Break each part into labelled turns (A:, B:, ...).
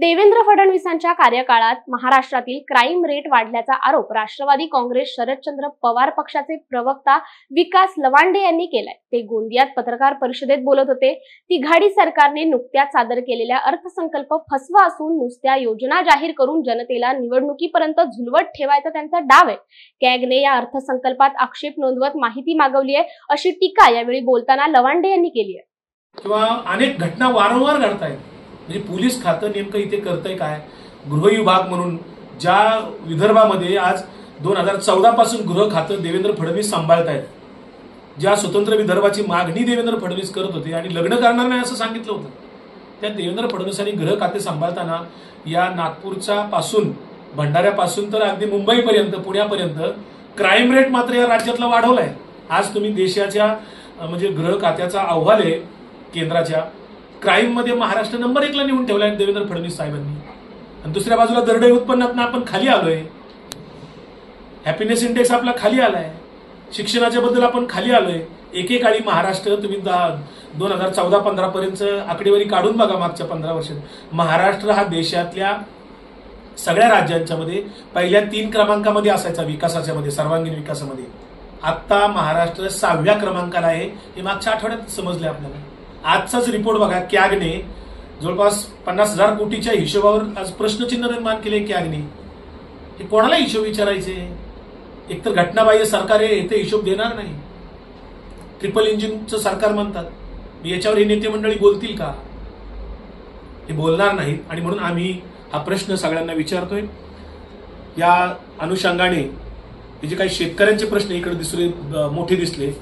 A: देवेंद्र फडणवीसांच्या कार्यकाळात महाराष्ट्रातील crime rate वाढल्याचा आरोप राष्ट्रवादी काँग्रेस शरदचंद्र पवार पक्षाचे प्रवक्ता विकास लवांडे यांनी केलाय। ते गोंदियात पत्रकार परिषदेत बोलत होते। तिघाडी सरकारने नुकत्याच सादर केलेला अर्थसंकल्प फसवा असून नुसत्या योजना जाहीर करून जनतेला निवडणुकीपर्यंत झुलवत ठेवायचा त्यांचा डाव आहे। कॅगने या अर्थसंकल्पात आक्षेप नोंदवत माहिती मागवली आहे, अशी टीका यावेळी बोलताना लवांडे यांनी केली आहे।
B: किंवा अनेक घटना वारंवार घडतायत, म्हणजे पोलीस खातं नेमकं इथे करतंय काय? गृह विभाग म्हणून ज्या विदर्भामध्ये आज 2014 पासून गृह खातं देवेंद्र फडणवीस सांभाळतायत, ज्या स्वतंत्र विदर्भाची मागणी देवेंद्र फडणवीस करत होते आणि लग्न करणार नाही असं सांगितलं होतं, त्या देवेंद्र फडणवीसांनी गृह खाते सांभाळताना या नागपूरच्या पासून भंडाऱ्यापासून तर अगदी मुंबईपर्यंत पुण्यापर्यंत क्राईम रेट मात्र या राज्यातला वाढवलाय। आज तुम्ही देशाच्या म्हणजे गृह खात्याचा अहवाल आहे केंद्राच्या, क्राईम मध्ये महाराष्ट्र नंबर 1 ला नेऊन ठेवलाय देवेंद्र फडणवीस साहेबांनी। आणि दुसऱ्या बाजूला दरडोई उत्पन्नात आपण खाली आलोय, हॅपीनेस इंडेक्स आपला खाली आलाय, शिक्षणाच्या बद्दल आपण खाली आलोय। एकेकाळी महाराष्ट्र तुम्ही 2014-15 पर्यंत आकडेवारी काढून बघा, मागच्या 15 वर्षात महाराष्ट्र हा देशातल्या सगळ्या राज्यांच्या मध्ये पहिल्या 3 क्रमांकामध्ये असायचा विकासाच्या मध्ये, सर्वांगीण विकासामध्ये। आता महाराष्ट्र 6व्या क्रमांकाला आहे, हे मागच्या आठवड्यात समजले आपल्याला। आजचाच रिपोर्ट बघा, कॅगने जवळपास 50,000 कोटीच्या हिशोबावर आज प्रश्नचिन्ह निर्माण केले। कॅगने हे कोणाला हिशोब विचारायचे? एकतर घटनाबाह्य सरकार आहे, ते हिशोब देणार नाही। ट्रिपल इंजिनचं सरकार म्हणतात, याच्यावर हे नेते मंडळी बोलतील का? हे बोलणार नाहीत। आणि म्हणून आम्ही हा प्रश्न सगळ्यांना विचारतोय। या अनुषंगाने जे काही शेतकऱ्यांचे प्रश्न इकडे दिसले, मोठे दिसले,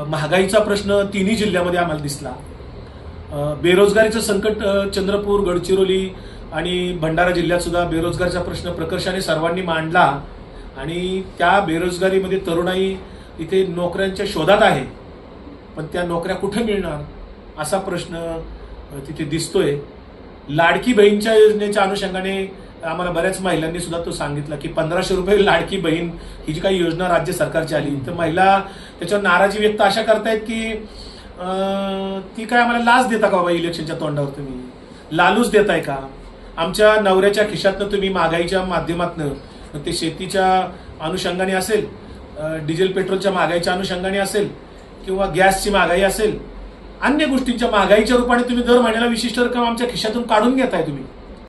B: महागाईचा प्रश्न 3ही जिल्ह्यामध्ये आम्हाला दिसला, बेरोजगारीचं संकट चंद्रपूर, गडचिरोली आणि भंडारा जिल्ह्यात सुद्धा बेरोजगारीचा प्रश्न प्रकर्षाने सर्वांनी मांडला। आणि त्या बेरोजगारीमध्ये तरुणाई इथे नोकऱ्यांच्या शोधात आहे, पण त्या नोकऱ्या कुठे मिळणार असा प्रश्न तिथे दिसतोय। लाडकी बहीणच्या योजनेच्या अनुषंगाने आम्हाला बऱ्याच महिलांनी सुद्धा तो सांगितला की 1500 रुपये लाडकी बहीण ही जी काही योजना राज्य सरकारची आली, तर महिला त्याच्यावर नाराजी व्यक्त अशा करतायत की ती काय आम्हाला लाच देता का बाबा? इलेक्शनच्या तोंडावर तुम्ही लालूच देताय का? आमच्या नवऱ्याच्या खिशातनं तुम्ही महागाईच्या माध्यमातनं, ते शेतीच्या अनुषंगाने असेल, डिझेल पेट्रोलच्या महागाईच्या अनुषंगाने असेल, किंवा गॅसची महागाई असेल, अन्य गोष्टींच्या महागाईच्या रूपाने तुम्ही दर महिन्याला विशिष्ट रक्कम आमच्या खिशातून काढून घेताय तुम्ही।